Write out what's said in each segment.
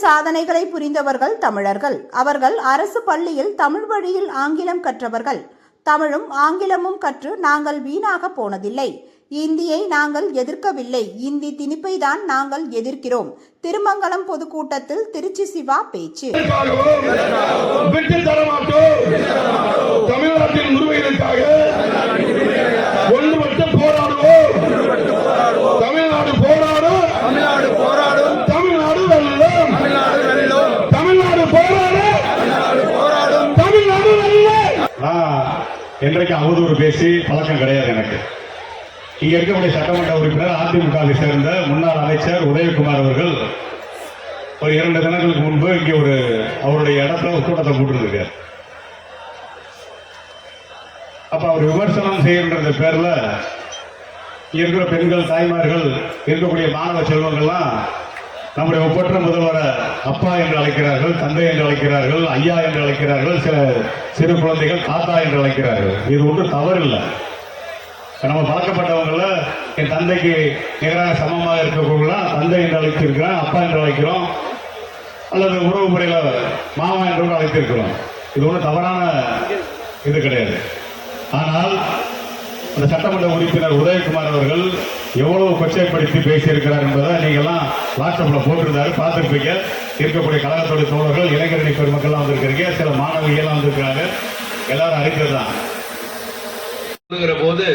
சாதனைகளை புரிந்தவர்கள் தமிழர்கள். அவர்கள் அரசு பள்ளியில் தமிழ் வழியில் ஆங்கிலம் கற்றவர்கள். தமிழும் ஆங்கிலமும் கற்று நாங்கள் வீணாக போனதில்லை. இந்தியை நாங்கள் எதிர்க்கவில்லை, இந்தி திணிப்பை தான் நாங்கள் எதிர்க்கிறோம். திருமங்கலம் பொதுக்கூட்டத்தில் திருச்சி சிவா பேச்சு. தமிழ்நாட்டின் உரிமைகளுக்காக ஒன்றுபட்டு போராடுவோம். தமிழ்நாடு போராடும், தமிழ்நாடு போராடும், தமிழ்நாடு வெல்லும், தமிழ்நாடு போராடும், தமிழ்நாடு வெல்லும். என்றைக்கு அவதூறு பேசி பழக்கம் கிடையாது எனக்கு. இங்க இருக்கக்கூடிய சட்டமன்ற உறுப்பினர் அதிமுகவை சேர்ந்த முன்னாள் அமைச்சர் உதயகுமார் அவர்கள் ஒரு 2 தினங்களுக்கு முன்பு இங்கே அவருடைய இடத்துல ஒரு கூட்டத்தை போட்டிருந்திருக்கார். அப்ப அவர் விமர்சனம் செய்கின்ற பேர்ல இருக்கிற பெண்கள், தாய்மார்கள், இருக்கக்கூடிய மாணவ செல்வங்கள்லாம் நம்முடைய ஒப்பற்ற முதல்வரை அப்பா என்று அழைக்கிறார்கள், தந்தை என்று அழைக்கிறார்கள், ஐயா என்று அழைக்கிறார்கள், சில சிறு குழந்தைகள் தாத்தா என்று அழைக்கிறார்கள். இது ஒன்றும் தவறில்லை. நம்ம பழக்கப்பட்டவங்கள என் தந்தைக்கு நிகராக சமமாக இருக்கக்கூடியலாம் தந்தை என்று அழைத்திருக்கிறோம், அப்பா என்று அழைக்கிறோம், அல்லது உறவு முறையில் மாமா என்று அழைத்திருக்கிறோம். இது ஒன்றும் தவறான இது கிடையாது. ஆனால் அந்த சட்டமன்ற உறுப்பினர் உதயகுமார் அவர்கள் எவ்வளவு கொச்சைப்படுத்தி பேசியிருக்கிறார் என்பதை நீங்கள்லாம் வாட்ஸ்அப்ல போட்டிருந்தாரு, பார்த்துருப்பீங்க. இருக்கக்கூடிய கழகத்துடைய தோழர்கள், இளைஞரணி பெருமக்கள்லாம் வந்திருக்கிறீங்க, சில மாணவிகள்லாம் வந்திருக்கிறாங்க, எல்லாரும் அறிந்ததுதான். போது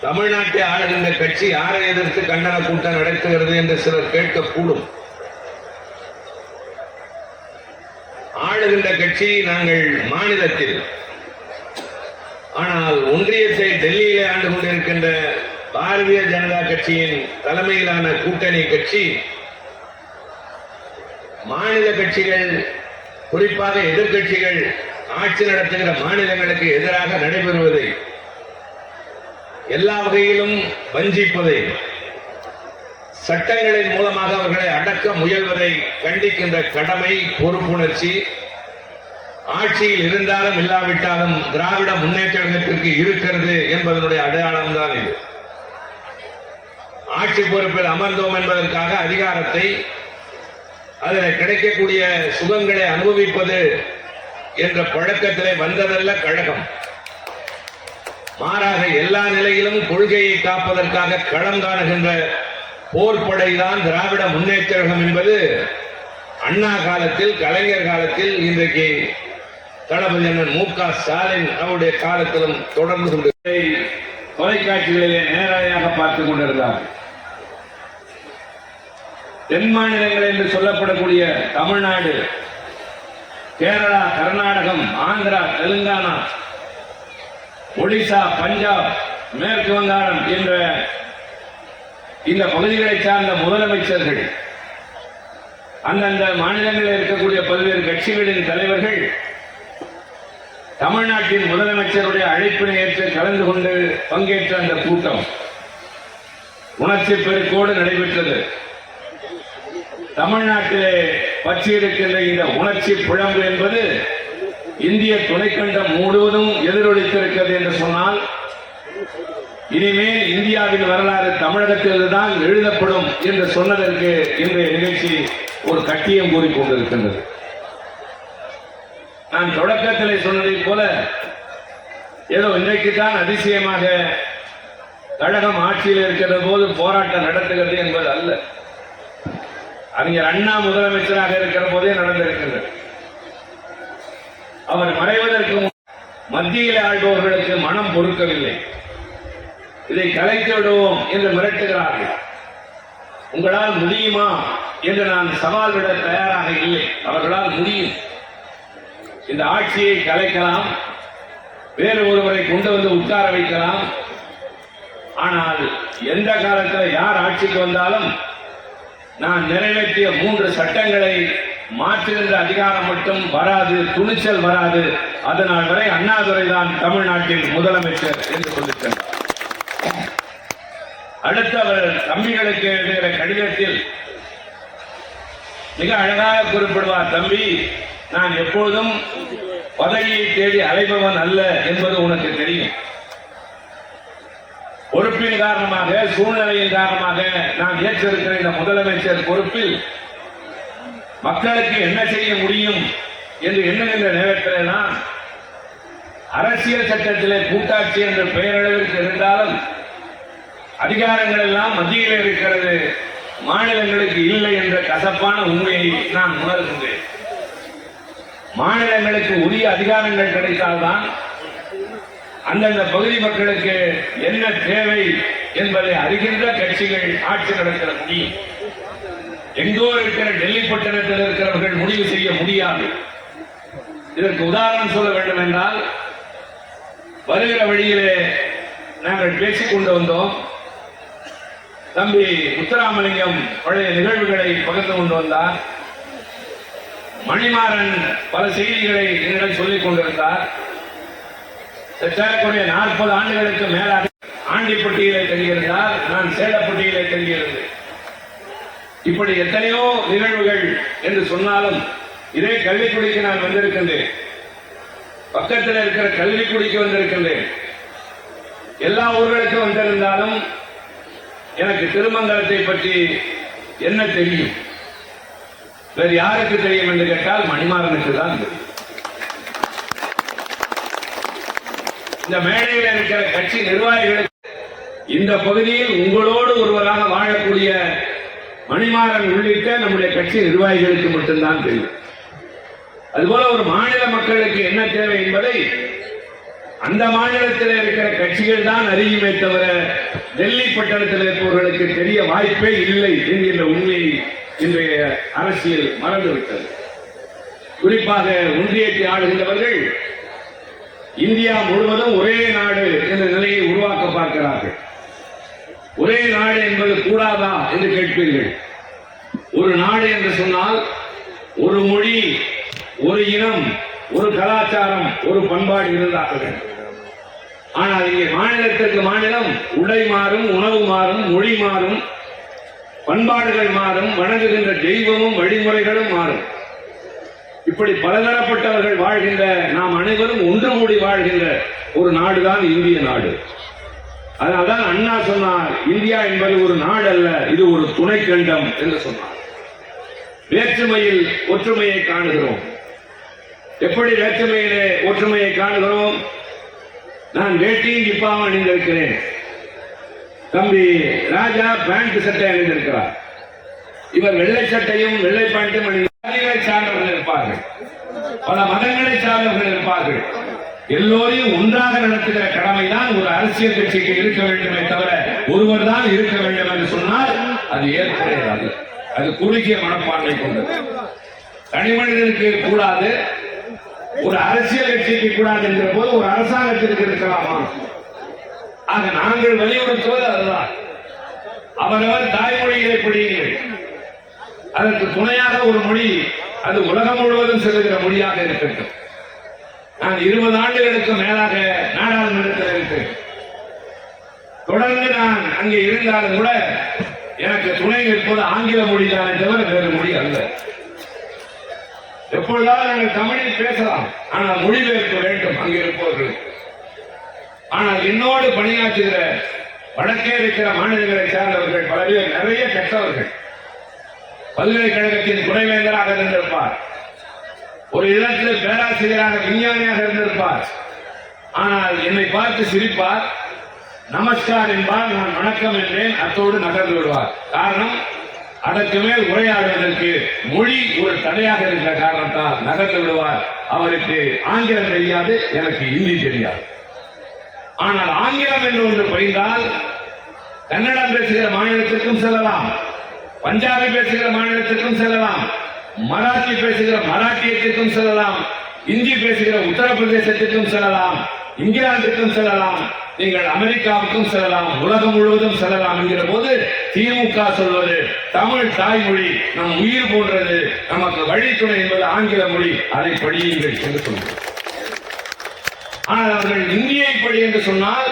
தமிழ்நாட்டை ஆளுகின்ற கட்சி யாரை எதிர்த்து கண்டன கூட்டம் நடத்துகிறது என்று சிலர் கேட்கக்கூடும். ஆளுகின்ற கட்சி நாங்கள் மாநிலத்தில், ஆனால் ஒன்றியத்தை டெல்லியிலே ஆண்டு கொண்டிருக்கின்ற பாரதிய ஜனதா கட்சியின் தலைமையிலான கூட்டணி கட்சி மாநில கட்சிகள், குறிப்பாக எதிர்கட்சிகள் ஆட்சி நடத்துகிற மாநிலங்களுக்கு எதிராக நடைபெறுவதை, எல்லா வகையிலும் வஞ்சிப்பதை, சட்டங்களின் மூலமாக அவர்களை அடக்க முயல்வதை கண்டிக்கின்ற கடமை, பொறுப்புணர்ச்சி ஆட்சியில் இருந்தாலும் இல்லாவிட்டாலும் திராவிட முன்னேற்ற கழகத்திற்கு இருக்கிறது என்பதனுடைய அடையாளம் தான் இது. ஆட்சி பொறுப்பில் அமர்ந்தோம் என்பதற்காக அதிகாரத்தை, அதில் கிடைக்கக்கூடிய சுகங்களை அனுபவிப்பது என்ற பழக்கத்திலே வந்ததல்ல கழகம். மாறாக எல்லா நிலையிலும் கொள்கையை காப்பதற்காக களம் காணுகின்ற போர்ப்படைதான் திராவிட முன்னேற்ற கழகம் என்பது அண்ணா காலத்தில், கலைஞர் காலத்தில், இன்றைக்கு தளபதி அண்ணன் மு க ஸ்டாலின் அவருடைய காலத்திலும் தொடர்ந்து கொண்டு தொலைக்காட்சிகளிலே நேரடியாக பார்த்துக் கொண்டிருந்தார். தென் மாநிலங்கள் என்று சொல்லப்படக்கூடிய தமிழ்நாடு, கேரளா, கர்நாடகம், ஆந்திரா, தெலுங்கானா, ஒடிசா, பஞ்சாப், மேற்கு வங்காளம் என்ற இந்த பகுதிகளை சார்ந்த முதலமைச்சர்கள், அந்தந்த மாநிலங்களில் இருக்கக்கூடிய பல்வேறு கட்சிகளின் தலைவர்கள் தமிழ்நாட்டின் முதலமைச்சருடைய அழைப்பினை ஏற்று கலந்து கொண்டு பங்கேற்ற அந்த கூட்டம் உணர்ச்சி பெருக்கோடு நடைபெற்றது. தமிழ்நாட்டிலே பற்றியிருக்கின்ற இந்த உணர்ச்சி புழம்பு என்பது இந்திய துணைக்கண்டம் முழுவதும் எதிரொலித்திருக்கிறது என்று சொன்னால், இனிமேல் இந்தியாவின் வரலாறு தமிழகத்தில்தான் எழுதப்படும் என்று சொன்னதற்கு இன்றைய நிகழ்ச்சி ஒரு கட்டியம் கூறிக்கொண்டிருக்கின்றது. நான் தொடக்கத்திலே சொன்னதை போல ஏதோ இன்றைக்குத்தான் அதிசயமாக கழகம் ஆட்சியில் இருக்கிற போது போராட்டம் நடத்துகிறது என்பது அல்ல. அறிஞர் அண்ணா முதலமைச்சராக இருக்கிற போதே நடந்திருக்கிறது. அவர் மறைவதற்கு மத்தியில் ஆள்பவர்களுக்கு மனம் பொறுக்கவில்லை. இதை கலைத்து விடுவோம் என்று மிரட்டுகிறார்கள். உங்களால் முடியுமா என்று நான் சவால் விட தயாராக இல்லை. அவர்களால் முடியும். இந்த ஆட்சியை கலைக்கலாம், வேறு ஒருவரை கொண்டு வந்து உட்கார வைக்கலாம். ஆனால் எந்த காலத்தில் யார் ஆட்சிக்கு வந்தாலும் நான் நிறைவேற்றிய 3 சட்டங்களை மாற்றுகின்ற அதிகாரம் மட்டும் வராது, துணிச்சல் வராது. அதனால் வரை அண்ணாதுரை தான் தமிழ்நாட்டின் முதலமைச்சர் என்று சொல்லியிருக்கிறார். அடுத்து அவர் தம்பிகளுக்கு எழுதுகிற கடிதத்தில் மிக அழகாக குறிப்பிடுவார். தம்பி, நான் எப்பொழுதும் பதவியை தேடி அலைபவன் அல்ல என்பது உனக்கு தெரியும். பொறுப்பின் காரணமாக, சூழ்நிலையின் காரணமாக நான் ஏற்றிருக்கிற இந்த முதலமைச்சர் பொறுப்பில் மக்களுக்கு என்ன செய்ய முடியும் என்று எண்ணுகின்ற நேரத்தில் தான் அரசியல் சட்டத்திலே கூட்டாட்சி என்ற பெயரளவிற்கு இருந்தாலும் அதிகாரங்கள் எல்லாம் மத்தியில் இருக்கிறது, மாநிலங்களுக்கு இல்லை என்ற கசப்பான உண்மையை நான் உணர்கின்றேன். மாநிலங்களுக்கு உரிய அதிகாரங்கள் கிடைத்தால்தான் அந்தந்த பகுதி மக்களுக்கு என்ன தேவை என்பதை அறிகின்ற கட்சிகள் ஆட்சி நடத்த முடியும். எங்கோ இருக்கிற டெல்லி பட்டணத்தில் இருக்கிறவர்கள் முடிவு செய்ய முடியாது. இதற்கு உதாரணம் சொல்ல வேண்டும் என்றால், வருகிற வழியிலே நாங்கள் பேசிக் கொண்டு வந்தோம். தம்பி முத்துராமலிங்கம் பழைய நிகழ்வுகளை பகிர்ந்து கொண்டு வந்தார். மணிமாறன் பல செய்திகளை என்னிடம் சொல்லிக் கொண்டிருந்தார். சேரக்கூடிய 40 ஆண்டுகளுக்கு மேலாக ஆண்டிப்பட்டியிலே தங்கியிருந்தார், நான் சேலப்பட்டியிலே தங்கியிருந்தேன். இப்படி எத்தனையோ நிகழ்வுகள் என்று சொன்னாலும் இதே கல்விக்குடிக்கு நான் வந்திருக்கின்றேன், பக்கத்தில் இருக்கிற கல்விக்குடிக்கு வந்திருக்கின்றேன். எல்லா ஊர்களுக்கும் வந்திருந்தாலும் எனக்கு திருமங்கலத்தை பற்றி என்ன தெரியும், வேறு யாருக்கு தெரியும் என்று கேட்டால் மணிமாறனுக்கு தான் தெரியும். இந்த மேடையில் இருக்கிற கட்சி நிர்வாகிகளுக்கு இந்த பகுதியில் உங்களோடு ஒருவராக வாழக்கூடிய மணிமாறன் உள்ளிட்ட நம்முடைய கட்சி நிர்வாகிகளுக்கு மட்டும்தான் தெரியும். அதுபோல ஒரு மாநில மக்களுக்கு என்ன தேவை என்பதை அந்த மாநிலத்தில் இருக்கிற கட்சிகள் தான் அறியுமே தவிர டெல்லி பட்டணத்தில் இருப்பவர்களுக்கு தெரிய வாய்ப்பே இல்லை என்கின்ற உண்மையை இன்றைய அரசியல் மறந்துவிட்டது. குறிப்பாக ஒன்றியத்தை ஆளுகின்றவர்கள் இந்தியா முழுவதும் ஒரே நாடு என்ற நிலையை உருவாக்க பார்க்கிறார்கள். ஒரே நாடு என்பது கூடாதா என்று கேட்பீர்கள். ஒரு நாடு என்று சொன்னால் ஒரு மொழி, ஒரு இனம், ஒரு கலாச்சாரம், ஒரு பண்பாடு இருந்தார்கள். ஆனால் இங்கே மாநிலத்திற்கு மாநிலம் உடை மாறும், உணவு மாறும், மொழி மாறும், பண்பாடுகள் மாறும், வணங்குகின்ற தெய்வமும் வழிமுறைகளும் மாறும். இப்படி பலதரப்பட்டவர்கள் வாழ்கின்ற, நாம் அனைவரும் ஒன்று கூடி வாழ்கின்ற ஒரு நாடுதான் இந்திய நாடு. அதனால்தான் அண்ணா சொன்னார், இந்தியா என்பது ஒரு நாடு அல்ல, இது ஒரு துணை கண்டம் என்று சொன்னார். வேற்றுமையில் ஒற்றுமையை காணுகிறோம். எப்படி வேற்றுமையிலே ஒற்றுமையை காணுகிறோம்? நான் வேட்டியும் ஜிப்பாவும் அணிந்திருக்கிறேன், தம்பி ராஜா பேண்ட் சட்டை அணிந்திருக்கிறார். இவர் வெள்ளை சட்டையும் வெள்ளை பேண்ட்டும் அணிகளை சார்ந்தவர்கள் இருப்பார்கள், பல மதங்களை சார்ந்தவர்கள் இருப்பார்கள். எல்லோரையும் ஒன்றாக நடத்துகிற கடமைதான் ஒரு அரசியல் கட்சிக்கு இருக்க வேண்டுமே தவிர ஒருவர் தான் இருக்க வேண்டும் என்று சொன்னால் அது ஏற்புடையது. அது குறுகிய மனப்பான்மை கொண்டது. தனி மனிதனுக்கு கூடாது, ஒரு அரசியல் கட்சிக்கு கூடாது என்கிற போது ஒரு அரசாங்கத்திற்கு இருக்கலாமா? ஆக நாங்கள் வலியுறுத்துவது அதுதான். அவரவர் தாய்மொழிகளை படியுங்கள். அதற்கு துணையாக ஒரு மொழி, அது உலகம் முழுவதும் செல்லுகிற மொழியாக இருக்கட்டும். நான் 20 ஆண்டுகளுக்கு மேலாக நாடாளுமன்றத்தில் இருக்கிறேன். தொடர்ந்து நான் அங்கே இருந்தாலும் கூட எனக்கு துணை நிற்பது ஆங்கில மொழி தானே தவிர வேறு மொழி அல்ல. எப்பொழுதாவது நாங்கள் தமிழில் பேசலாம், ஆனால் மொழிபெயர்க்க வேண்டும் அங்கே இருப்பவர்கள். ஆனால் என்னோடு பணியாற்றுகிற வடக்கே இருக்கிற மாநிலங்களை சார்ந்தவர்கள் பல பேர் நிறைய கற்றவர்கள். பல்கலைக்கழகத்தின் துணைவேந்தராக இருந்திருப்பார், ஒரு இடத்தில் பேராசிரியராக விஞ்ஞானியாக இருந்திருப்பார். ஆனால் என்னை பார்த்து சிரிப்பார், நமஸ்கார் என்பார், நான் வணக்கம் என்றேன், அத்தோடு நகர்ந்து விடுவார். காரணம், அதற்கு மேல் உரையாடுவதற்கு மொழி ஒரு தடையாக இருக்கிற காரணத்தால் நகர்ந்து விடுவார். அவருக்கு ஆங்கிலம் தெரியாது, எனக்கு ஹிந்தி தெரியாது. ஆனால் ஆங்கிலம் என்று ஒன்று பயின்றால் கன்னடம் பேசுகிற மாநிலத்திற்கும் செல்லலாம், பஞ்சாபி பேசுகிற மாநிலத்திற்கும் செல்லலாம், மராத்தி பேசுகிற மராட்டியத்திற்கும் செல்லலாம், இந்தி பேசுகிற உத்தரப்பிரதேசத்திற்கும் செல்லலாம், இங்கிலாந்துக்கும் செல்லலாம், நீங்கள் அமெரிக்காவுக்கும் செல்லலாம், உலகம் முழுவதும் செல்லலாம் என்கிற போது திமுக சொல்வது தமிழ் தாய்மொழி நம் உயிர் போன்றது, நமக்கு வழித்துணை என்பது ஆங்கில மொழி, அதை படியுங்கள் என்று சொல்கிறார். ஆனால் அவர்கள் இந்தியை படி என்று சொன்னால்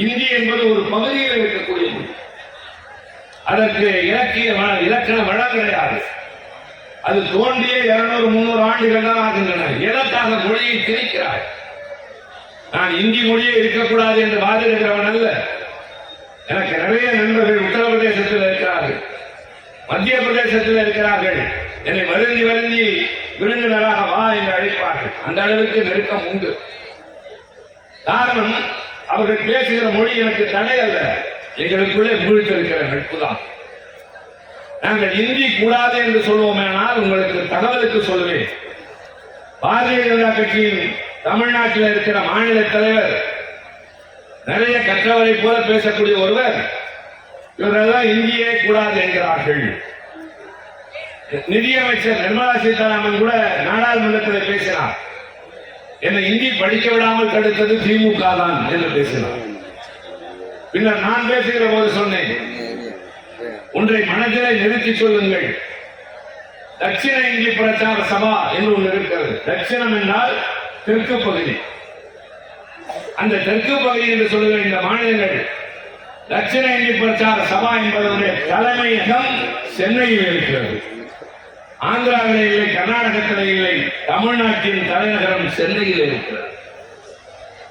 இந்தி என்பது ஒரு பகுதியில் இருக்கக்கூடிய மொழி, அதற்கு இலக்கண வளம் கிடையாது. அது தோன்றிய 200-300 ஆண்டுகள் தான் ஆகின்றன. எதற்காக மொழியை திணிக்கிறார்? நான் இந்தி மொழியே இருக்கக்கூடாது என்று வாதிடுகிறவன் அல்ல. எனக்கு நிறைய நண்பர்கள் உத்தரப்பிரதேசத்தில் இருக்கிறார்கள், மத்திய பிரதேசத்தில் இருக்கிறார்கள். என்னை வருந்தி விருந்தினராக வா என்று அழைப்பார்கள். அந்த அளவுக்கு நெருக்கம் உண்டு. காரணம், அவர்கள் பேசுகிற மொழி எனக்கு தடை அல்ல, எங்களுக்குள்ளே மூழ்கிருக்கிற நட்பு தான். நாங்கள் இந்தி கூடாது என்று சொல்வோமேனால் உங்களுக்கு தகவலுக்கு சொல்லுவேன். பாரதிய ஜனதா கட்சியின் தமிழ்நாட்டில் இருக்கிற மாநில தலைவர், நிறைய கற்றவரை போல பேசக்கூடிய ஒருவர், இவரெல்லாம் இந்தியே கூடாது என்கிறார்கள். நிதியமைச்சர் நிர்மலா சீதாராமன் கூட நாடாளுமன்றத்தில் பேசினார். என்னை இந்தி படிக்க விடாமல் தடுத்தது திமுக தான் என்று பேசினார். பின்னர் நான் பேசுகிற போது சொன்னேன், ஒன்றை மனதிலே நிறுத்தி சொல்லுங்கள். தட்சிண இந்திய பிரச்சார சபா என்று ஒன்று இருக்கிறது. தட்சிணம் என்றால் தெற்கு பகுதி. அந்த தெற்கு பகுதி என்று சொல்லுகிற இந்த மாநிலங்கள் தட்சிண இந்திய பிரச்சார சபா என்பதனுடைய தலைமையகம் சென்னையில் இருக்கிறது. ஆந்திராவில் இல்லை, கர்நாடகத்தில் இல்லை, தமிழ்நாட்டின் தலைநகரம் சென்னையில் இருக்கிறது.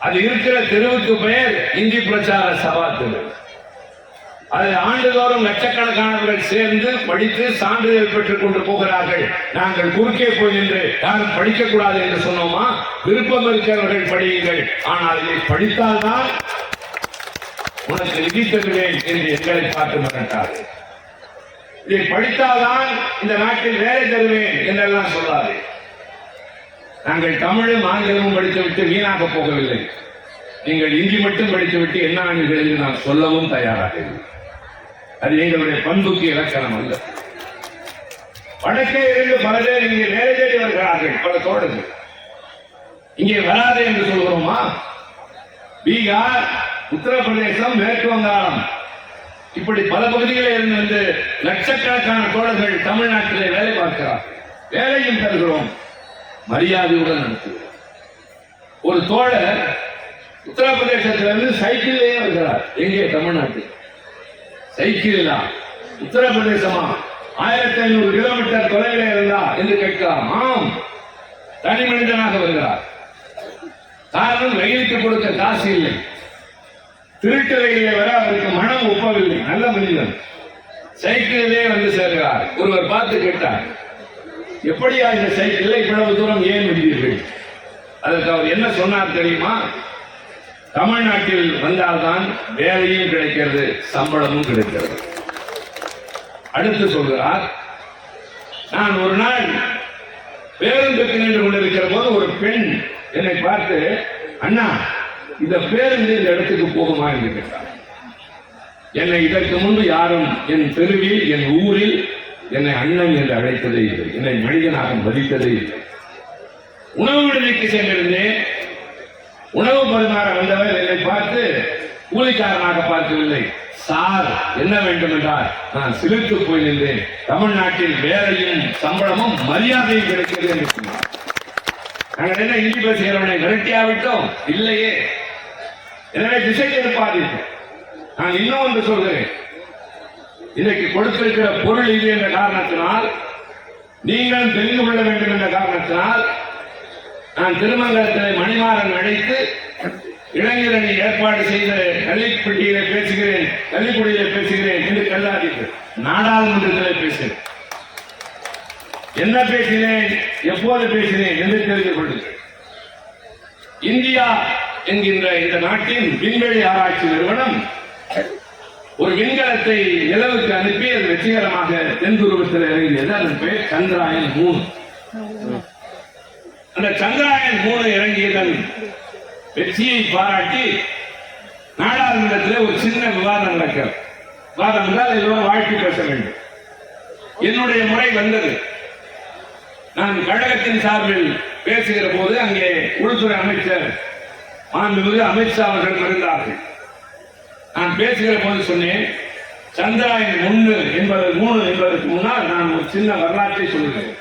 அது இருக்கிற தெருவுக்கு பெயர் இந்தி பிரச்சார சபா தெரு. அதில் ஆண்டுதோறும் லட்சக்கணக்கானவர்கள் சேர்ந்து படித்து சான்றிதழ் பெற்றுக் கொண்டு போகிறார்கள். நாங்கள் குறுக்கே போய் நின்று யாரும் படிக்கக்கூடாது என்று சொன்னோமா? விருப்பம் இருக்கிறவர்கள் படியுங்கள், ஆனால் இதை படித்தால்தான் உனக்கு நிதி தருவேன் என்று எங்களை பார்த்து மிரட்டார். இதை படித்தால்தான் இந்த நாட்டில் வேலை தருவேன் என்றெல்லாம் சொல்லாது. நாங்கள் தமிழும் ஆங்கிலமும் படித்துவிட்டு வீணாக போகவில்லை. நீங்கள் இந்தி மட்டும் படித்துவிட்டு என்ன ஆனீர்கள் என்று நான் சொல்லவும் தயாராக இல்லை. அது எங்களுடைய பண்புக்கு இலக்கணம் அல்ல. வடக்கே இருந்து பல பேர் இங்கே வேலை தேடி வருகிறார்கள், பல தோழர்கள். இங்கே வராது என்று சொல்கிறோமா? பீகார், உத்தரப்பிரதேசம், மேற்கு வங்காளம், இப்படி பல பகுதிகளில் இருந்து வந்து லட்சக்கணக்கான தோழர்கள் தமிழ்நாட்டிலே வேலை பார்க்கிறார். வேலையும் தருகிறோம், மரியாதையுடன் நடத்துகிறோம். ஒரு தோழர் உத்தரப்பிரதேசத்திலிருந்து சைக்கிள்லேயே வருகிறார். எங்கே? தமிழ்நாட்டில். சைக்கிளா? உத்தரப்பிரதேசமா? 1500 கிலோமீட்டர் தொலைவில் இருந்தா என்று கேட்கலாம். ஆம், தனி மனிதனாக வருகிறார். காரணம், ரயிலுக்கு கொடுக்க காசு இல்லை. திருட்டு ரயிலே வர அவருக்கு மனம் ஒப்பவில்லை. நல்ல மனிதன், சைக்கிளிலே வந்து சேர்கிறார். ஒருவர் பார்த்து கேட்டார், எப்படியா இந்த சைக்கிள் இவ்வளவு தூரம் ஏன் விடுவீர்கள்? அதற்கு அவர் என்ன சொன்னார் தெரியுமா? தமிழ்நாட்டில் வந்தால்தான் வேலையும் கிடைக்கிறது, சம்பளமும் கிடைக்கிறது. அடுத்து சொல்கிறார், நான் ஒரு நாள் பேருந்துக்கு நின்று கொண்டிருக்கிற போது ஒரு பெண் என்னை பார்த்து, அண்ணா இந்த பேருந்து இந்த இடத்துக்கு போகுமா என்று கேட்டார். என்னை இதற்கு முன்பு யாரும் என் தெருவில், என் ஊரில் என்னை அண்ணன் என்று அழைத்ததே இல்லை, என்னை மனிதனாக மதித்ததே இல்லை. உணவு விடுதிக்கு சென்றிருந்தேன். உணவு பரிமாற வந்தவர் என்னை பார்த்து கூலிக்காரனாக பார்க்கவில்லை. சார் என்ன வேண்டும் என்றால் நான் சிலிர்த்து போய் நின்றேன். தமிழ்நாட்டில் வேலையும் சம்பளமும் மரியாதையும் கிடைக்கிறது என்று சொன்னார். நாங்கள் என்ன இந்தி பேசுகிறவனை விரட்டியாவிட்டோம்? இல்லையே. எனவே திசை திருப்பாதீர்கள். நான் இன்னும் ஒன்று சொல்கிறேன். இன்றைக்கு கொடுத்திருக்கிற பொருள் இது என்ற காரணத்தினால், நீங்கள் தெரிந்து கொள்ள வேண்டும் என்ற காரணத்தினால், நான் திருமங்கலத்தில் மணிமாறன் அழைத்து இளைஞரணி ஏற்பாடு செய்த கள்ளிப்பட்டியிலே பேசுகிறேன், கள்ளிக்குடியிலே பேசுகிறேன் என்று கருதாதீர்கள். நாடாளுமன்றத்தில் பேசுகிறேன். என்ன பேசினேன், எப்போது பேசினேன் என்று தெரிந்து கொள்ளுங்கள். இந்தியா என்கின்ற இந்த நாட்டின் விண்வெளி ஆராய்ச்சி நிறுவனம் ஒரு விண்கலத்தை நிலவுக்கு அனுப்பி அது வெற்றிகரமாக தென்துருவத்தில் இறங்கியது. அதன் பெயர் சந்திராயன் 3. அந்த சந்திராயன் 3 இறங்கியதன் வெற்றியை பாராட்டி நாடாளுமன்றத்தில் ஒரு சின்ன விவாதம் நடக்கிறது. விவாதம் என்றால் எல்லோரும் வாழ்க்கை பேச வேண்டும். என்னுடைய முறை வந்தது. நான் கழகத்தின் சார்பில் பேசுகிற போது அங்கே உள்துறை அமைச்சர் மாண்புமிகு அமித்ஷா அவர்கள் இருந்தார்கள். நான் பேசுகிற போது சொன்னேன், சந்திராயன் 3 என்பதற்கு முன்னால் நான் ஒரு சின்ன வரலாற்றை சொல்கிறேன்.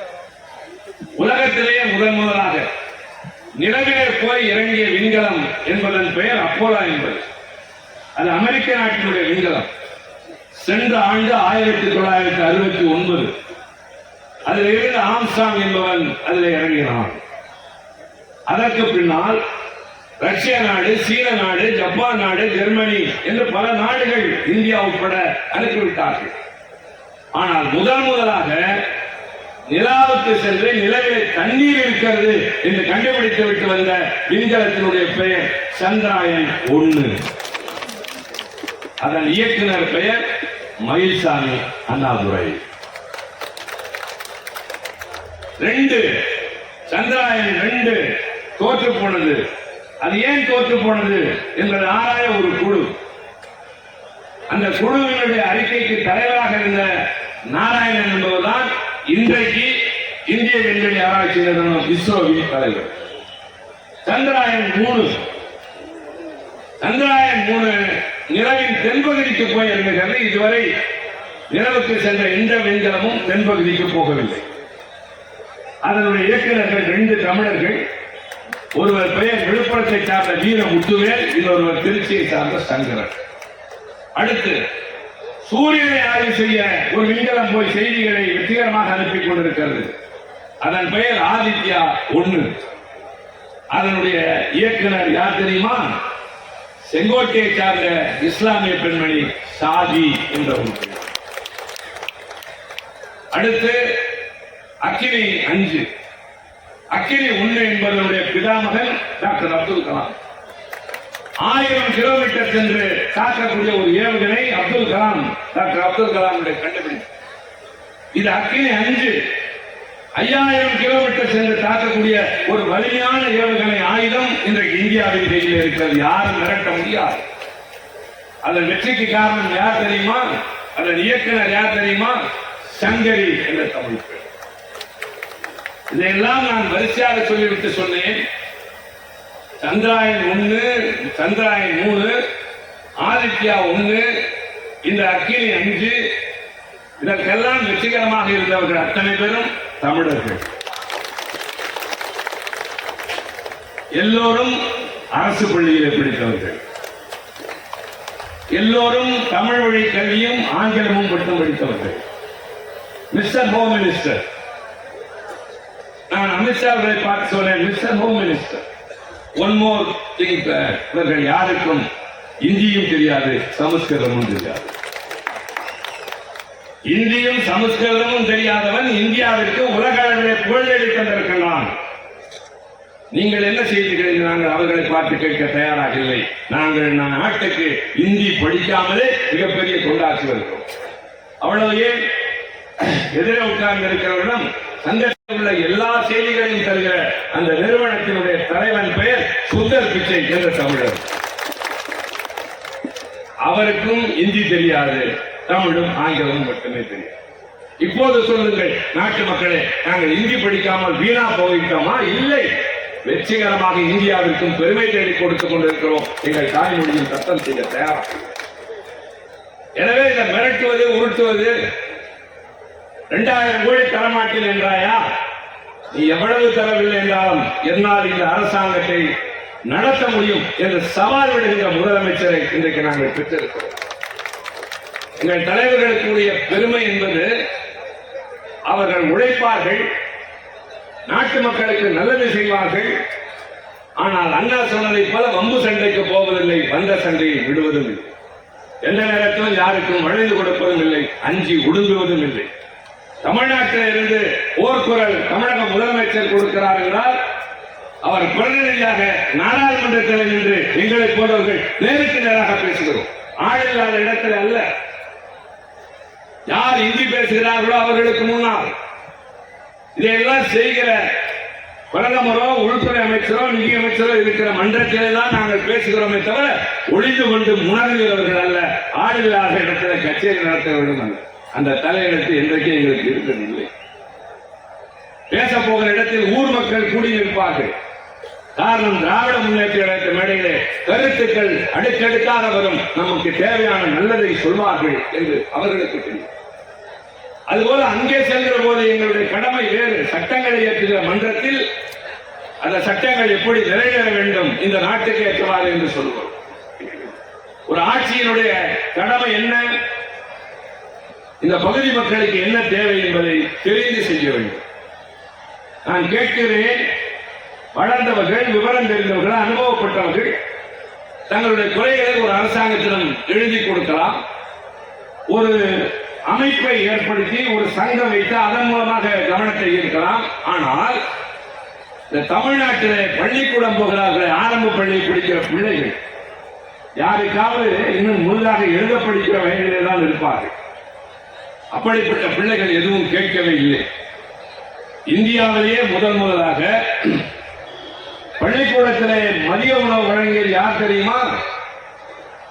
உலகத்திலேயே முதலாக நிலவிலே போய் இறங்கிய விண்கலம் என்பதன் பெயர் அப்போலோ என்பது. அது அமெரிக்க நாட்டினுடைய விண்கலம். சென்ற ஆண்டு 1969 அதில் இருந்த ஆம்ஸ்ட்ராங் என்பவன் அதில் இறங்கினான். அதற்கு பின்னால் ரஷ்யா நாடு, சீன நாடு, ஜப்பான் நாடு, ஜெர்மனி என்று பல நாடுகள் இந்தியா உட்பட அனுப்பிவிட்டார்கள். ஆனால் முதலாக நிலாவுக்கு சென்று நிலவிலே தண்ணீர் இருக்கிறது என்று கண்டுபிடித்து விட்டு வந்த விண்கலத்தினுடைய பெயர் சந்திராயன் 1. அதன் இயக்குனர் பெயர் மயில்சாமி அண்ணாதுரை. 2 சந்திராயன் 2 தோற்று போனது. அது ஏன் தோற்று போனது என்பது ஆராய ஒரு குழு. அந்த குழுவினுடைய அறிக்கைக்கு தலைவராக இருந்த நாராயணன் என்பதுதான் இன்றைக்கு இந்திய விண்வெளி ஆராய்ச்சி நிறுவனம் இஸ்ரோவின் தலைவர். சந்திராயன் 3 நிலவின் தென்பகுதிக்கு போய் இருந்தது. இதுவரை நிலவுக்கு சென்ற எந்த விண்கலமும் தென்பகுதிக்கு போகவில்லை. அதனுடைய இயக்குநர்கள் 2 தமிழர்கள். ஒருவர் பெயர் விழுப்புரத்தை சார்ந்த வீர முத்துவேல், இன்னொருவர் திருச்சியை சார்ந்த சங்கரன். அடுத்து சூரியனை ஆய்வு செய்ய ஒரு விண்கலம் போய் செய்திகளை வெற்றிகரமாக அனுப்பிக் கொண்டிருக்கிறது. அதன் பெயர் ஆதித்யா 1. அதனுடைய இயக்குனர் யார் தெரியுமா? செங்கோட்டையை சார்ந்த இஸ்லாமிய பெண்மணி சாதி என்ற ஒரு பெண். அடுத்து அக்கினி 5. அக்கினி 1 என்பதனுடைய பிதாமகன் டாக்டர் அப்துல் கலாம். 1000 கிலோமீட்டர் சென்று தாக்கக்கூடிய ஒரு ஏவுகணை டாக்டர் அப்துல் கலாமுடைய கண்டுபிடிப்பு. இது அக்கினி 5. 5000 கிலோமீட்டர் சென்று தாக்கக்கூடிய ஒரு வலிமையான ஏவுகணை ஆயுதம் இன்றைக்கு இந்தியாவின் கையில் இருக்கிறது. யாரும் மிரட்ட முடியாது. அதன் வெற்றிக்கு காரணம் யார் தெரியுமா? அதன் இயக்குனர் யார் தெரியுமா? சங்கரி என்ற தமிழ் பெண். இதையெல்லாம் நான் வரிசையாக சொல்லிவிட்டு சொன்னேன். சந்திராயன் 1, சந்திராயன் 3, ஆதித்யா 1, இந்த அக்கினி 5, இதற்கெல்லாம் வெற்றிகரமாக இருந்தவர்கள் அத்தனை பேரும் தமிழர்கள். எல்லோரும் அரசு பள்ளியில் படித்தவர்கள். எல்லோரும் தமிழ் வழி கல்வியும் ஆங்கிலமும் மட்டும் படித்தவர்கள். மிஸ்டர் ஹோம் மினிஸ்டர், நான் அமித்ஷாவை பார்த்து சொன்னேன், mister home minister, one more thing, இவர்கள் யாருக்கும் இந்தியும் தெரியாது, சமஸ்கிருதமும் தெரியாது. இந்தியும் சமஸ்கிருதமும் தெரியாதவன் இந்தியாவிற்கு உலக அளவிலே புகழேறி தந்திருக்கின்றான். நீங்கள் என்ன செய்கிறீர்கள்? நாங்கள் அவர்களை பார்த்து கேட்க தயாராக இல்லை. நாங்கள் நாட்டுக்கு இந்தி படிக்காமலே மிகப்பெரிய தொண்டாற்றி வருகிறோம். அவ்வளவு ஏன் எதிரே உட்கார்ந்து இருக்கிறவரிடம் சங்கத்தில் உள்ள எல்லா செய்திகளையும் தருகிற அந்த நிறுவனத்தினுடைய தலைவன் பெயர் சுந்தர் பிச்சை என்ற தமிழர். அவருக்கும் இந்தி தெரியாது, தமிழும் ஆங்கிலமும் மட்டுமே தெரியும். இப்போது சொல்லுங்கள் நாட்டு மக்களே, நாங்கள் இந்தி படிக்காமல் வீணா போயிட்டோமா? இல்லை, வெற்றிகரமாக இந்தியாவிற்கும் பெருமை தேடி கொடுத்துக் கொண்டிருக்கிறோம். எங்கள் தாய்மொழியில் சட்டம் செய்ய தயாராக. எனவே இதை மிரட்டுவது, உருட்டுவது, 2000 கோடி தரமாட்டேன் என்றாயா? நீ எவ்வளவு தரவில்லை என்றாலும் என்னால் இந்த அரசாங்கத்தை நடத்த முடியும் என்று சவால் விடுகின்ற முதலமைச்சரை இன்றைக்கு நாங்கள் பெற்றிருக்கிறோம். எங்கள் தலைவர்களுக்குரிய பெருமை என்பது அவர்கள் உழைப்பார்கள், நாட்டு மக்களுக்கு நல்லது செய்வார்கள். ஆனால் அண்ணா சொன்னதை போல வம்பு சண்டைக்கு போவதில்லை, வந்த சண்டையை விடுவதும் இல்லை. எந்த நேரத்திலும் யாருக்கும் வளைந்து கொடுப்பதும் இல்லை, அஞ்சி ஒடுங்குவதும் இல்லை. தமிழ்நாட்டில் இருந்து போர்க்குரல் தமிழக முதலமைச்சர் கொடுக்கிறார் என்றால் அவர் பிரதிநிதியாக நாடாளுமன்றத்தில் நின்று எங்களை போன்றவர்கள் நேருக்கு நேராக பேசுகிறோம். ஆள் இல்லாத இடத்தில் அல்ல. யார் இந்தி பேசுகிறார்களோ அவர்களுக்கு முன்னால் இதையெல்லாம் செய்கிற பிரதமரோ உள்துறை அமைச்சரோ நிதியமைச்சரோ இருக்கிற மன்றத்திலே தான் நாங்கள் பேசுகிறோமே தவிர ஒளிந்து கொண்டு முணங்குகிறவர்கள் அல்ல. ஆள் இல்லாத இடத்துல கச்சேரி நடத்தவர்களும் அல்ல. அந்த தலையெழுத்து என்றைக்கு எங்களுக்கு இருந்ததில்லை. பேச போகிற இடத்தில் ஊர் மக்கள் கூடி நிற்பார்கள். காரணம், திராவிட முன்னேற்ற கழக மேடையிலே கருத்துக்கள் அடுக்கடுக்காக வரும். நமக்கு தேவையான நல்லதை சொல்வார்கள் என்று அவர்களுக்கு தெரியும். அதுபோல அங்கே செல்கிற போது எங்களுடைய கடமை வேறு. சட்டங்களை இயற்றுகிற மன்றத்தில் அந்த சட்டங்கள் எப்படி நிறைவேற வேண்டும், இந்த நாட்டுக்கு ஏற்றவாறு என்று சொல்வோம். ஒரு ஆட்சியினுடைய கடமை என்ன, இந்த பகுதி மக்களுக்கு என்ன தேவை என்பதை தெரிந்து செய்ய வேண்டும். நான் கேட்கிறேன், வளர்ந்தவர்கள், விவரம் தெரிந்தவர்கள், அனுபவப்பட்டவர்கள் தங்களுடைய குறைகளை ஒரு அரசாங்கத்திடம் எழுதி கொடுக்கலாம். ஒரு அமைப்பை ஏற்படுத்தி ஒரு சங்கம் வைத்து அதன் மூலமாக கவனத்தை ஈர்க்கலாம். ஆனால் இந்த தமிழ்நாட்டிலே பள்ளிக்கூடம் போகிறார்களே, ஆரம்ப பள்ளி படிக்கிற பிள்ளைகள் யாருக்காவது இன்னும் முழுதாக எழுத படிக்கிற வயதிலே தான் இருப்பார்கள். அப்படிப்பட்ட பிள்ளைகள் எதுவும் கேட்கவே இல்லை. இந்தியாவிலேயே முதலாக பள்ளிக்கூடத்திலே மதிய உணவு வழங்கியது யார் தெரியுமா?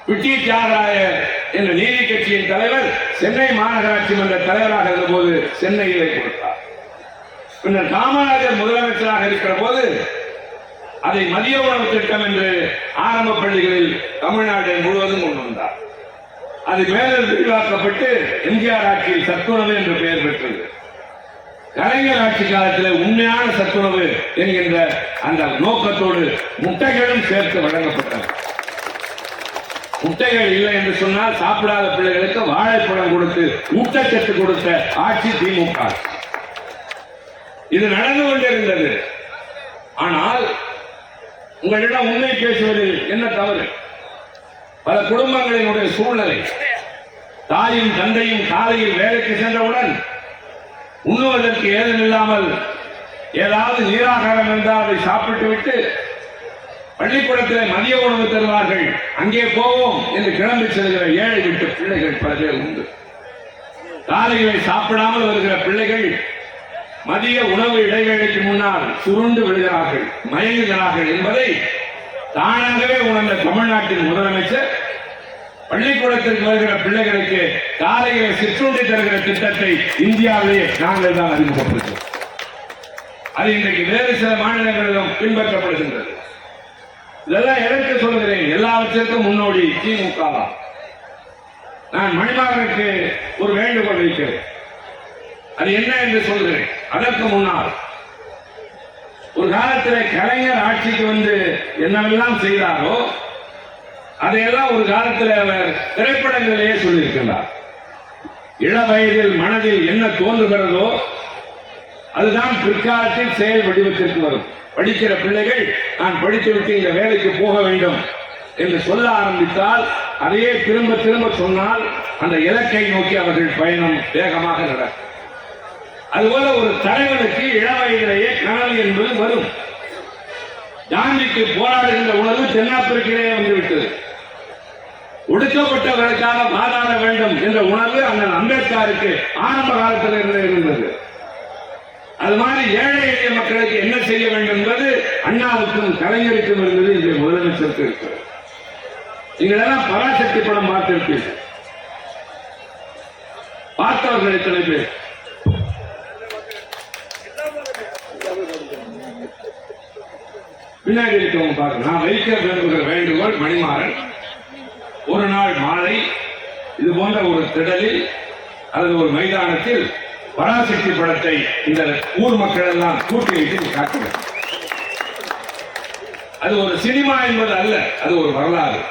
பிட்டி தியாகராயர் என்ற நீதி கட்சியின் தலைவர் சென்னை மாநகராட்சி மன்ற தலைவராக இருந்தபோது சென்னையிலே கொடுத்தார். பின்னர் காமராஜர் முதலமைச்சராக இருக்கிற போது அதை மதிய உணவு திட்டம் என்று ஆரம்ப பள்ளிகளில் தமிழ்நாடு முழுவதும் கொண்டு வந்தார். அது மேலும் விரிவாக்கப்பட்டு எம்ஜிஆர் ஆட்சியில் சத்துணவு என்று பெயர் பெற்றது. கலைஞர் ஆட்சி காலத்தில் உண்மையான சத்துணவு என்கின்ற அந்த நோக்கத்தோடு முட்டைகளும் சேர்த்து வழங்கப்பட்டது. முட்டைகள் இல்லை என்று சொன்னால் சாப்பிடாத பிள்ளைகளுக்கு வாழைப்பழம் கொடுத்து ஊட்டச்சத்து கொடுத்த ஆட்சி திமுக. இது நடந்து கொண்டிருந்தது. ஆனால் உங்களிடம் உண்மை பேசுவதில் என்ன தவறு? பல குடும்பங்களினுடைய சூழ்நிலை, தாயும் தந்தையும் காலையில் வேலைக்கு சென்றவுடன் உண்ணுவதற்கு ஏதுமில்லாமல் ஏதாவது நீராகாரம் இருந்தால் அதை சாப்பிட்டு விட்டு பள்ளிக்கூடத்தில் மதிய உணவு தருவார்கள், அங்கே போவோம் என்று கிளம்பி செல்கிற ஏழை விட்டு பிள்ளைகள் பல பேர் உண்டு. காலைகளை சாப்பிடாமல் வருகிற பிள்ளைகள் மதிய உணவு இடைவேளைக்கு முன்னால் சுருண்டு விழுகிறார்கள், மயங்குகிறார்கள் என்பதை தானாகவே உணர்ந்த தமிழ்நாட்டின் முதலமைச்சர் பள்ளிக்கூடத்திற்கு வருகிற பிள்ளைகளுக்கு காலையில சிற்றுண்டி தருகிற திட்டத்தை இந்தியாவிலேயே நாங்கள் தான் அறிமுகப்படுத்தோம். அது இன்றைக்கு வேறு சில மாநிலங்களிலும் பின்பற்றப்படுகின்றது. இதெல்லாம் எதற்கு சொல்கிறேன்? எல்லாவற்றிற்கும் முன்னோடி திமுக. நான் மணிமாறனுக்கு ஒரு வேண்டுகோள் வைக்கிறேன். அது என்ன என்று சொல்கிறேன். அதற்கு முன்னால் ஒரு காலத்தில் கலைஞர் ஆட்சிக்கு வந்து என்னவெல்லாம் செய்தாரோ அதையெல்லாம் ஒரு காலத்தில் அவர் திரைப்படங்களிலேயே சொல்லியிருக்கிறார். இள வயதில் மனதில் என்ன தோன்றுகிறதோ அதுதான் பிற்காலத்தில் செயல் வடிவத்திற்கு வரும். படிக்கிற பிள்ளைகள் நான் படித்துவிட்டு இந்த வேலைக்கு போக வேண்டும் என்று சொல்ல ஆரம்பித்தால் அதையே திரும்ப திரும்ப சொன்னால் அந்த இலக்கை நோக்கி அவர்கள் பயணம் வேகமாக நடக்கும். அதுபோல ஒரு தலைவனுக்கு இள வயதிலேயே கனவு என்பது வரும். காந்திக்கு போராடுகின்ற உணர்வு தென்னாப்பிரிக்கையிலே வந்துவிட்டது. ஒடுக்கப்பட்டவர்களுக்காக வாதாட வேண்டும் என்ற உணர்வு அண்ணல் அம்பேத்கருக்கு ஆரம்ப காலத்தில் இருந்தது. அது மாதிரி ஏழை எளிய மக்களுக்கு என்ன செய்ய வேண்டும் என்பது அண்ணாவுக்கும் கலைஞருக்கும் இருந்தது. இன்றைய முதலமைச்சருக்கு இருக்கிறது. நீங்களெல்லாம் பராசக்தி படம் பார்த்திருப்பீர்கள். பார்த்தவர்கள் எத்தனை பேர்? பின்னாடி இருக்கவங்க பாருங்க. நான் வைக்க விரும்புகிற வேண்டுகோள், மணிமாறன் ஒரு நாள் மாலை இது போன்ற ஒரு திடலில் அல்லது ஒரு மைதானத்தில் பராசக்தி படத்தை இந்த ஊர் மக்கள் எல்லாம் கூட்டி வைத்து காட்டுங்கள். அது ஒரு சினிமா என்பது அல்ல, அது ஒரு வரலாறு.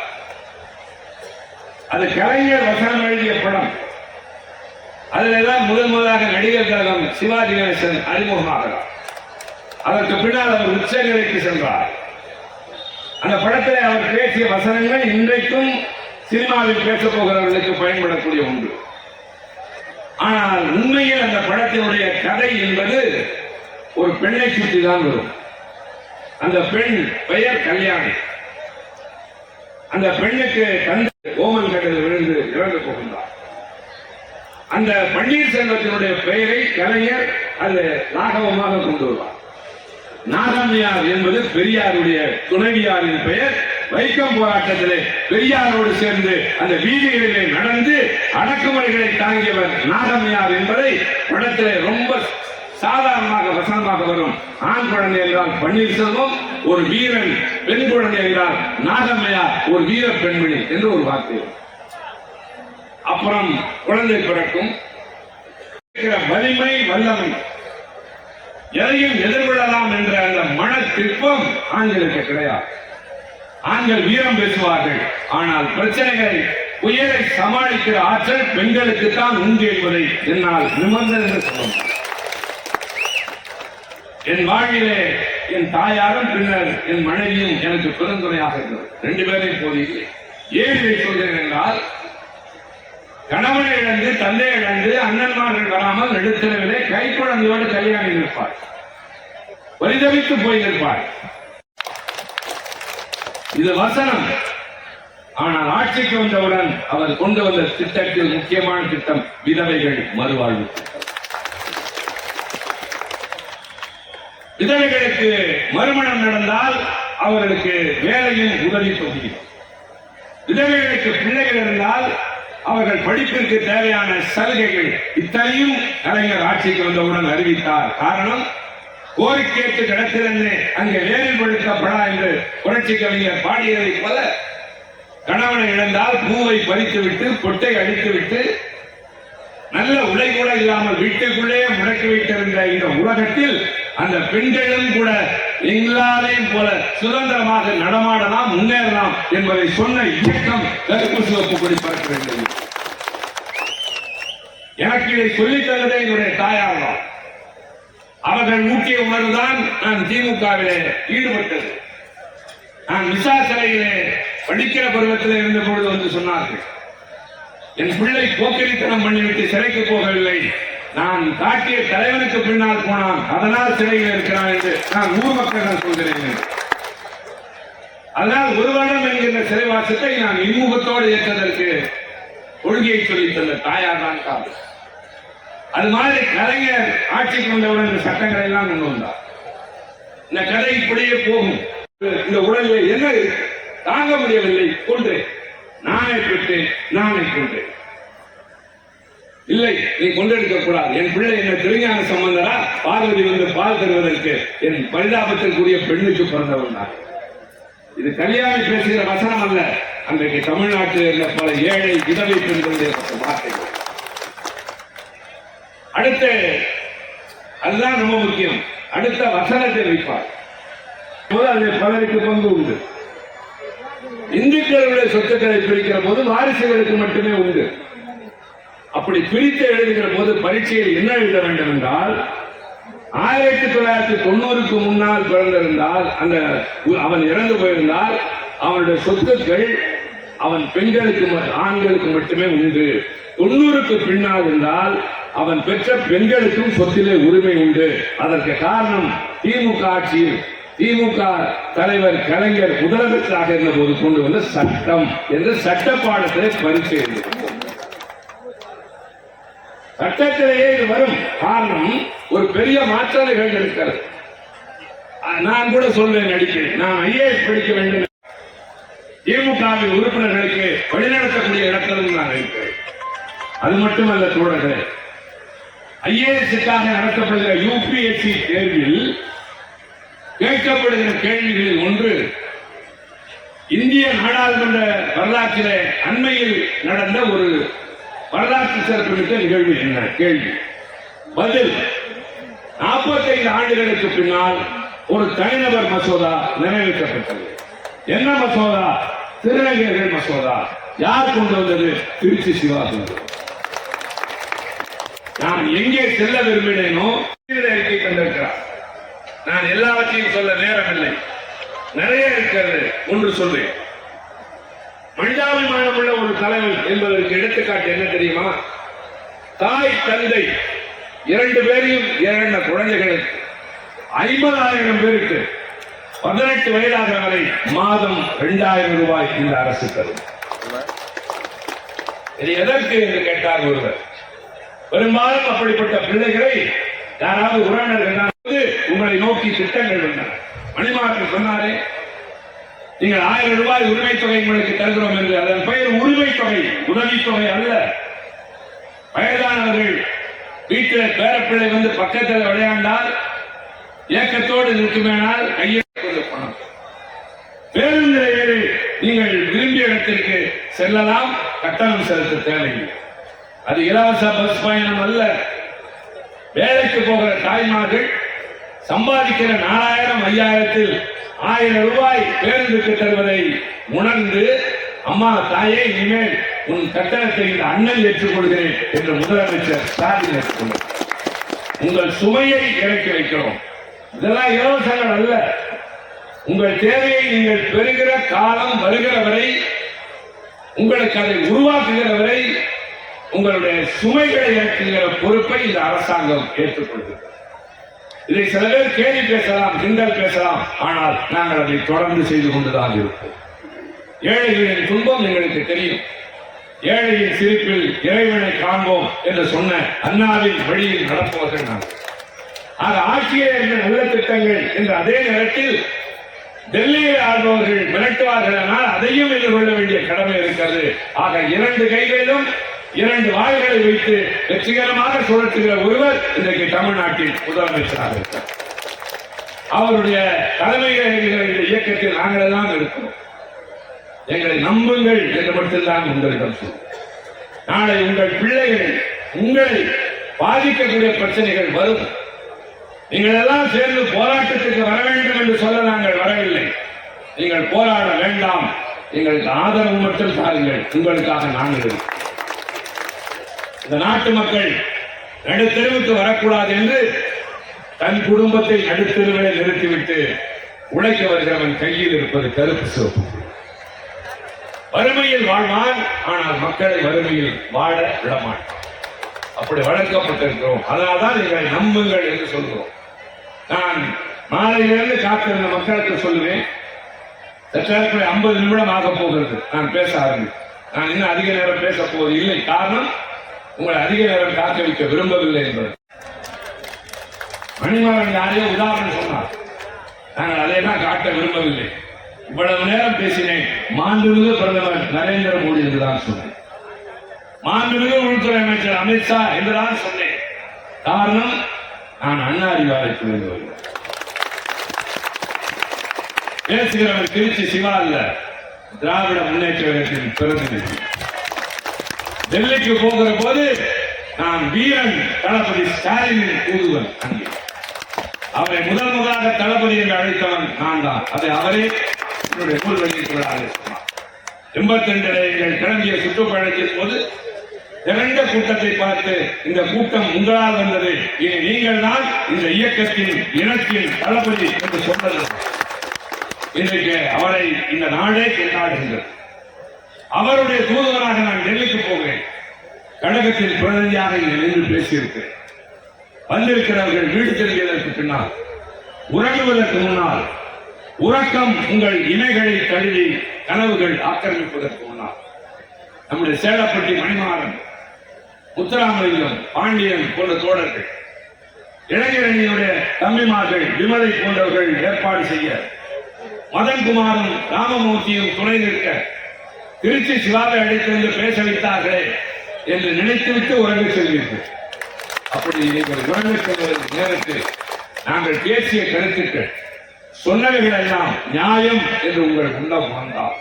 அது கலைஞர் வசனம் எழுதிய படம். அதில்தான் முதலாக நடிகர் கழகம் சிவாஜி கணேசன் அறிமுகமாகிறார். அதற்கு பின்னால் அவர் உச்சநிலைக்கு சென்றார். அந்த படத்தில் அவர் பேசிய வசனங்கள் இன்றைக்கும் சினிமாவில் பேசப் போகிறவர்களுக்கு பயன்படக்கூடிய ஒன்று. ஆனால் உண்மையில் அந்த படத்தினுடைய கதை என்பது ஒரு பெண்ணை சுற்றி தான் வரும். அந்த பெண் பெயர் கல்யாணி. அந்த பெண்ணுக்கு தந்தை ஓமன் கடலில் விழுந்து இறந்து போகின்றார். அந்த பன்னீர்செல்வத்தினுடைய பெயரை கலைஞர் அது ராகவமாக கொண்டு வருவார். நாகம்மையார் என்பது பெரியாருடைய துணைவியாரின் பெயர். வைக்கம் போராட்டத்திலே பெரியாரோடு சேர்ந்து அந்த வீதிகளிலே நடந்து அடக்குமுறைகளை தாங்கியவர் நாகம்மையார் என்பதை படத்திலே ரொம்ப சாதாரணமாக வசனமாக வரும். ஆண் குழந்தை என்றால் பன்னீர்செல்வம் ஒரு வீரன், பெண் குழந்தை என்றால் நாகம்மையார் ஒரு வீர பெண்மணி என்று ஒரு வார்த்தை. அப்புறம் குழந்தை பிறக்கும். வலிமை வல்லமை எதையும் எதிர்கொள்ளலாம் என்ற அந்த மன திட்பம் ஆண்களுக்கு கிடையாது. ஆண்கள் வீரம் பேசுவார்கள், ஆனால் பிரச்சனைகளை புயலை சமாளிக்கிற ஆற்றல் பெண்களுக்கு தான் உண்டு என்பதை என்னால் நிபந்தனை சொல்ல முடியும். என் வாழ்விலே என் தாயாரும் பின்னர் என் மனைவியும் எனக்கு பெருந்துணையாக இருந்தது. 2 பேரையும் போது ஏன் இதை சொல்கிறேன் என்றால், கணவனை இழந்து தந்தை இழந்து அண்ணன்மார்கள் வராமல் நடுத்தரவிலே கைக்குழந்தையோடு கல்யாணி நிற்பார், பரிதவித்து போய் நிற்பார். இது வசனம். ஆனால் ஆட்சிக்கு வந்தவுடன் அவர் கொண்டு வந்த திட்டத்தில் முக்கியமான திட்டம் விதவைகள் மறுவாழ்வு. விதவைகளுக்கு மறுமணம் நடந்தால் அவர்களுக்கு வேலையும் உதவி தொகை. விதவைகளுக்கு பிள்ளைகள் இருந்தால் அவர்கள் படிப்பிற்கு தேவையான சலுகைகள் இத்தனையும் கலைஞர் ஆட்சிக்கு வந்தவுடன் அறிவித்தார். காரணம், கோரிக்கையற்று கிடக்கிறது அங்கே வேரில் பழுக்கப்படா என்று புரட்சி கவிஞர் பாடியதை போல, கணவனை இழந்தால் பூவை பறித்துவிட்டு பொட்டை அடித்துவிட்டு நல்ல உடை கூட இல்லாமல் வீட்டுக்குள்ளே முடக்கி வைத்திருந்த இந்த உலகத்தில் அந்த பெண்களும் கூட எல்லாரையும் போல சுதந்திரமாக நடமாடலாம், முன்னேறலாம் என்பதை சொன்ன இயக்கம் கருப்பு சிவப்பு கொடி பறக்க வேண்டும். எனக்கு இதை சொல்லித் தந்ததே என்னுடைய தாயார் தான். அவர்கள் ஊட்டிய உணர்வுதான் நான் திமுகவிலே ஈடுபட்டது. நான் விசா சிலையிலே படிக்கிற பருவத்தில் இருந்த பொழுது வந்து சொன்னார்கள், என் பிள்ளை போக்கிரித்தனம் பண்ணிவிட்டு சிறைக்கு போகவில்லை, நான் காட்டிய தலைவனுக்கு பின்னால் போனான், அதனால் சிறையில் இருக்கிறான் என்று நான் ஊர் மக்களிடம் சொல்கிறேன். அதனால் 1 வருடம் என்கின்ற சிறைவாசத்தை நான் இன்முகத்தோடு ஏற்றதற்கு கொள்கையை சொல்லித் தந்த தாயார் தான் காரணம். அது மாதிரி கலைஞர் ஆட்சிக்கு வந்தவுடன் இந்த சட்டங்களை எல்லாம் கொண்டு வந்தார். இந்த கதை இப்படியே போகும். இந்த உடலில் என்ன தாங்க முடியவில்லை, கொன்றேன், நானே பெற்றேன், நானே கொன்றேன். இல்லை, நீ கொண்டெடுக்க கூடாது, என் பிள்ளை என்ன திருஞான சம்பந்தரா, பார்வதி வந்து பால் தருவதற்கு என் பரிதாபத்திற்குரிய பெண்ணுக்கு பிறந்தவன் தான். இது கல்யாணி பேசுகிற வசனம் அல்ல, அன்றைக்கு தமிழ்நாட்டில் இருந்த பல ஏழை விதவை பெண்களுடைய வார்த்தைகள். அடுத்த, அதுதான் ரொம்ப முக்கியம், அடுத்த வசனத்தை வைப்பார். அதில் பலருக்கு பங்கு உண்டு. இந்துக்களுடைய சொத்துக்களை பிரிக்கிற போது வாரிசுகளுக்கு மட்டுமே உண்டு. அப்படி பிரித்து எழுதுகிற போது பரீட்சையில் என்ன எழுத வேண்டும் என்றால், 1990க்கு முன்னால் பிறந்திருந்தால், அந்த அவன் இறந்து போயிருந்தால் அவனுடைய சொத்துக்கள் அவன் பெண்களுக்கு ஆண்களுக்கு மட்டுமே உண்டு. 90க்கு பின்னால் இருந்தால் அவன் பெற்ற பெண்களுக்கும் சொத்திலே உரிமை உண்டு. அதற்கு காரணம் திமுக ஆட்சியில் திமுக தலைவர் கலைஞர் முதலமைச்சராக இருந்த போது கொண்டு வந்த சட்டம் என்று சட்ட பாடத்திலே பரீட்சை எழுது. சட்டத்திலேயே இது வரும். காரணம், ஒரு பெரிய மாற்றம் நிகழ்ந்திருக்கிறது. நான் கூட சொல்வேன் அடிக்கடி, நான் ஐஏஎஸ் படிக்க வேண்டும், திமுகவின் உறுப்பினர்களுக்கு வழிநடத்தக்கூடிய இடத்திலும் நான் இருக்கிறேன். அது மட்டுமல்ல தோழர்களே, ஐஏஎஸ்க்காக நடத்தப்படுகிற யூபிஎஸ்சி தேர்வில் கேட்கப்படுகிற கேள்விகளில் ஒன்று, இந்திய நாடாளுமன்ற வரலாற்றிலே அண்மையில் நடந்த ஒரு வரலாற்று சிறப்புமிக்க நிகழ்வு என்ன? கேள்வி. பதில், 45 ஆண்டுகளுக்கு பின்னால் ஒரு தனிநபர் மசோதா நிறைவேற்றப்பட்டது. என்ன மசோதா? திருநங்கைகள் மசோதா. யார் கொண்டு வந்தது? திருச்சி சிவா கொண்டு. நான் எங்கே செல்ல விரும்பினேனோ அறிக்கை தந்திருக்கிறார். நான் எல்லாவற்றையும் சொல்ல நேரமில்லை, நிறைய இருக்கிறது. ஒன்று சொல்றேன், மனிதாபிமானம் உள்ள ஒரு தலைவன் என்பதற்கு எடுத்துக்காட்டு என்ன தெரியுமா? தாய் தந்தை 2 பேரையும் இழந்த குழந்தைகளுக்கு 50,000 பேருக்கு 18 வயதாக வரை மாதம் 2,000 ரூபாய் இந்த அரசு தரும். இது எதற்கு என்று கேட்டார் ஒருவர். பெரும்பாலும் அப்படிப்பட்ட பிள்ளைகளை யாராவது உறவினர்கள் உங்களை நோக்கி திட்டங்கள் வந்தன. மணிமாறன் சொன்னாரே, நீங்கள் 1000 ரூபாய் உரிமை தொகை உங்களுக்கு தருகிறோம் என்று. அதன் பெயர் உரிமை தொகை, உதவித்தொகை அல்ல. வயதானவர்கள் வீட்டில் பேரப்பிள்ளை வந்து பக்கத்தில் விளையாண்டால் ஏக்கத்தோடு இருக்குமேனால் கையில் பணம். பேருந்து ஏறி நீங்கள் விரும்பிய இடத்திற்கு செல்லலாம், கட்டணம் செலுத்த தேவையில்லை. அது இலவச பஸ் பயணம் அல்ல. வேலைக்கு போகிற தாய்மார்கள் சம்பாதிக்கிற 4000 5000ல் 1000 ரூபாய் பேருந்துக்கு தருவதை உணர்ந்து, அம்மா தாயே, இனிமேல் உன் கட்டணத்தை இந்த அண்ணன் ஏற்றுக்கொள்கிறேன் என்று முதலமைச்சர் ஸ்டாலின் ஏற்றுக்கொண்டார். உங்கள் சுமையை இறக்கி வைக்கிறோம். இதெல்லாம் இலவசங்கள் அல்ல. உங்கள் தேவையை நீங்கள் பெறுகிற காலம் வருகிற வரை, உங்களுக்கு அதை உருவாக்குகிற வரை உங்களுடைய சுமைகளை இறக்குகிற பொறுப்பை இந்த அரசாங்கம் ஏற்றுக்கொள்கிறது. இதை சில பேர் கேலி பேசலாம், கிண்டல் பேசலாம், ஆனால் நாங்கள் அதை தொடர்ந்து செய்து கொண்டுதான் இருப்போம். ஏழைகளின் துன்பம் எங்களுக்கு தெரியும். ஏழையின் சிரிப்பில் இறைவனை காண்போம் என்று சொன்ன அண்ணாவின் வழியில் நடப்பவர்கள் நாங்கள். ஆக ஆட்சியே என்ற நல்ல திட்டங்கள் என்ற அதே நேரத்தில் டெல்லியில் ஆள்பவர்கள் மிரட்டுவார்கள், ஆனால் அதையும் எதிர்கொள்ள வேண்டிய கடமை இருக்கிறது. ஆக இரண்டு கைகளிலும் இரண்டு வாள்களை வைத்து வெற்றிகரமாக சுழற்றுகிற ஒருவர் இன்றைக்கு தமிழ்நாட்டில் முதலமைச்சராக இருக்கிறார். அவருடைய தலைமையில் இந்த இயக்கத்தில் நாங்கள் எல்லாம் இருக்கிறோம். எங்களை நம்புங்கள் என்று மட்டும்தான் உங்களிடம் சொல்லுங்கள். நாளை உங்கள் பிள்ளைகள் உங்களை பாதிக்கக்கூடிய பிரச்சனைகள் வரும். நீங்கள் எல்லாம் சேர்ந்து போராட்டத்துக்கு வர வேண்டும் என்று சொல்ல நாங்கள் வரவில்லை. நீங்கள் போராட வேண்டாம், எங்களுக்கு ஆதரவு மட்டும் தாருங்கள், உங்களுக்காக நாங்கள் இருக்கிறோம். இந்த நாட்டு மக்கள் நடுத்தெருவுக்கு வரக்கூடாது என்று தன் குடும்பத்தை நடுத்தெருவிலே நிறுத்திவிட்டு உழைக்க வருகிறவன் கையில் இருப்பது கருப்பு சிவப்பு. வறுமையில் வாழ்வான், ஆனால் மக்களை வறுமையில் வாழ விடமாட்டான். அப்படி வளர்க்கப்பட்டிருக்கிறோம். அதனால்தான் எங்களை நம்புங்கள் என்று சொல்கிறோம். நான் மாலையிலிருந்து காத்திருந்த மக்களுக்கு சொல்லுவேன், சற்று 50 நிமிடம் ஆக போகிறது நான் பேச ஆரம்பித்தேன். நான் இன்னும் அதிக நேரம் பேச போவது இல்லை. காரணம், உங்களை அதிக நேரம் காக்க வைக்க விரும்பவில்லை என்பது. மணிமாறன் யாரையோ உதாரணம் சொன்னார், நாங்கள் அதை தான் காட்ட விரும்பவில்லை. இவ்வளவு நேரம் பேசினேன், மாண்புமிகு பிரதமர் நரேந்திர மோடி என்றுதான் சொன்னேன், மாண்புமிகு உள்துறை அமைச்சர் அமித்ஷா என்றுதான் சொன்னேன். காரணம், நான் அண்ணா அறிவாலயத்தில் இருந்து வருகிறேன். பேசுகிறவர் திருச்சி சிவா அல்ல, திராவிட முன்னேற்ற கழகத்தின் பிரதிநிதி. டெல்லிக்கு போகிற போது நான் வீரன் தளபதி ஸ்டாலினின் தூதுவன். அங்கே அவரை முதலாக தளபதி என்று அழைத்தவன் நான் தான். அதை அவரே என்னுடைய நூல் வெளியிட்டுள்ளார். 82 எங்கள் கிளம்பிய சுற்றுப்பயணத்தின் போது திரண்ட கூட்டத்தை பார்த்து, இந்த கூட்டம் உங்களால் வந்தது, இனி நீங்கள் தான் இந்த இயக்கத்தின் இனத்தின் தளபதி என்று சொன்னது. இன்றைக்கு அவரை இந்த நாடே கொண்டாடுகின்றது. அவருடைய தூதுவராக நான் டெல்லிக்கு போகிறேன். கழகத்தின் பிரதிநிதியாக இங்கே நின்று பேசியிருக்கிறேன். வந்திருக்கிறவர்கள் வீடு திரும்பியதற்கு பின்னால், உறங்குவதற்கு முன்னால், உறக்கம் உங்கள் இமைகளை தழுவி கனவுகள் ஆக்கிரமிப்பதற்கு முன்னால், நம்முடைய சேலப்பட்டி மணிமாறன், முத்துராமலிங்கம், பாண்டியன் போன்ற தோழர்கள், இளைஞரணியுடைய தம்பிமார்கள், விமலை போன்றவர்கள் ஏற்பாடு செய்ய, மதன்குமாரும் ராமமூர்த்தியும் துணை நிற்க, திருச்சி சிவாவை அழைத்திருந்து பேச வைத்தார்களே என்று நினைத்துவிட்டு உறங்க செல்வீர்கள். அப்படி நீங்கள் உறங்க செல்வதற்கு நேரத்தில் நாங்கள் பேசிய கருத்துக்கள், சொன்னவைகள் எல்லாம் நியாயம் என்று உங்கள் உள்ளம் வந்தால்,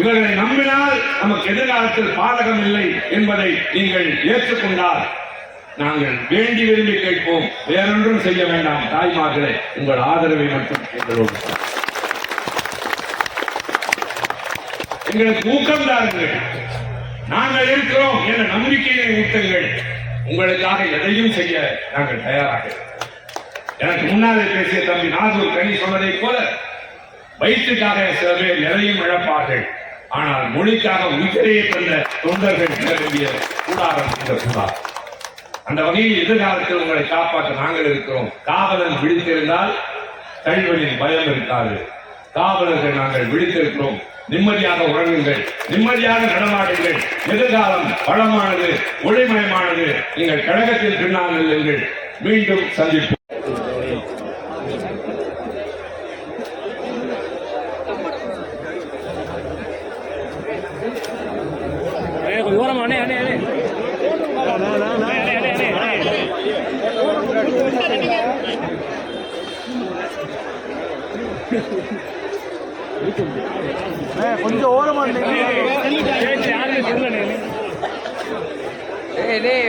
இவர்களை நம்பினால் நமக்கு எதிர்காலத்தில் பாதகம் இல்லை என்பதை நீங்கள் ஏற்றுக்கொண்டால், நாங்கள் வேண்டி விரும்பி கேட்போம், வேறொன்றும் செய்ய வேண்டாம். தாய்மார்களே, உங்கள் ஆதரவை மட்டும் எங்களோடு எங்களுக்கு ஊக்கம் தாருங்கள். நாங்கள் இருக்கிறோம் என்ற நம்பிக்கையை ஊட்டுங்கள். உங்களுக்காக எதையும் செய்ய நாங்கள் தயாராக. எனக்கு முன்னாலே பேசிய தம்பி நாகூர் கனி சொன்னதைப் போல, வயிற்றுக்காக சில பேர் எதையும் இழப்பார்கள், ஆனால் மொழிக்காக உயிரையே தந்த தொண்டர்கள் நிரம்பிய கூடாரம் இந்த கூடாரம். அந்த வகையில் எதிர்காலத்தில் உங்களை காப்பாற்ற நாங்கள் இருக்கிறோம். காவலன் விழித்திருந்தால் கழிவனின் பயம் இருக்காது. காவலர்கள் நாங்கள் விழித்திருக்கிறோம். நிம்மதியாக உறங்குங்கள், நிம்மதியாக நடமாடுங்கள். எதிர்காலம் வளமானது, ஒளிமயமானது. நீங்கள் கழகத்தில் பின்னால் நில்லுங்கள். மீண்டும் சந்திப்போம். கொஞ்சம் ஓரமா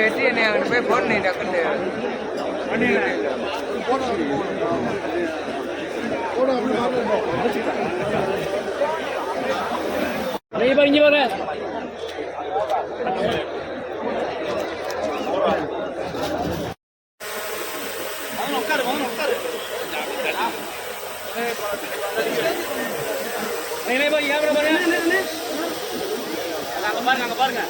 வெற்றி என்ன அங்கே போய் போன டக்குன்னு இங்கே வர உட்காரு பாருங்க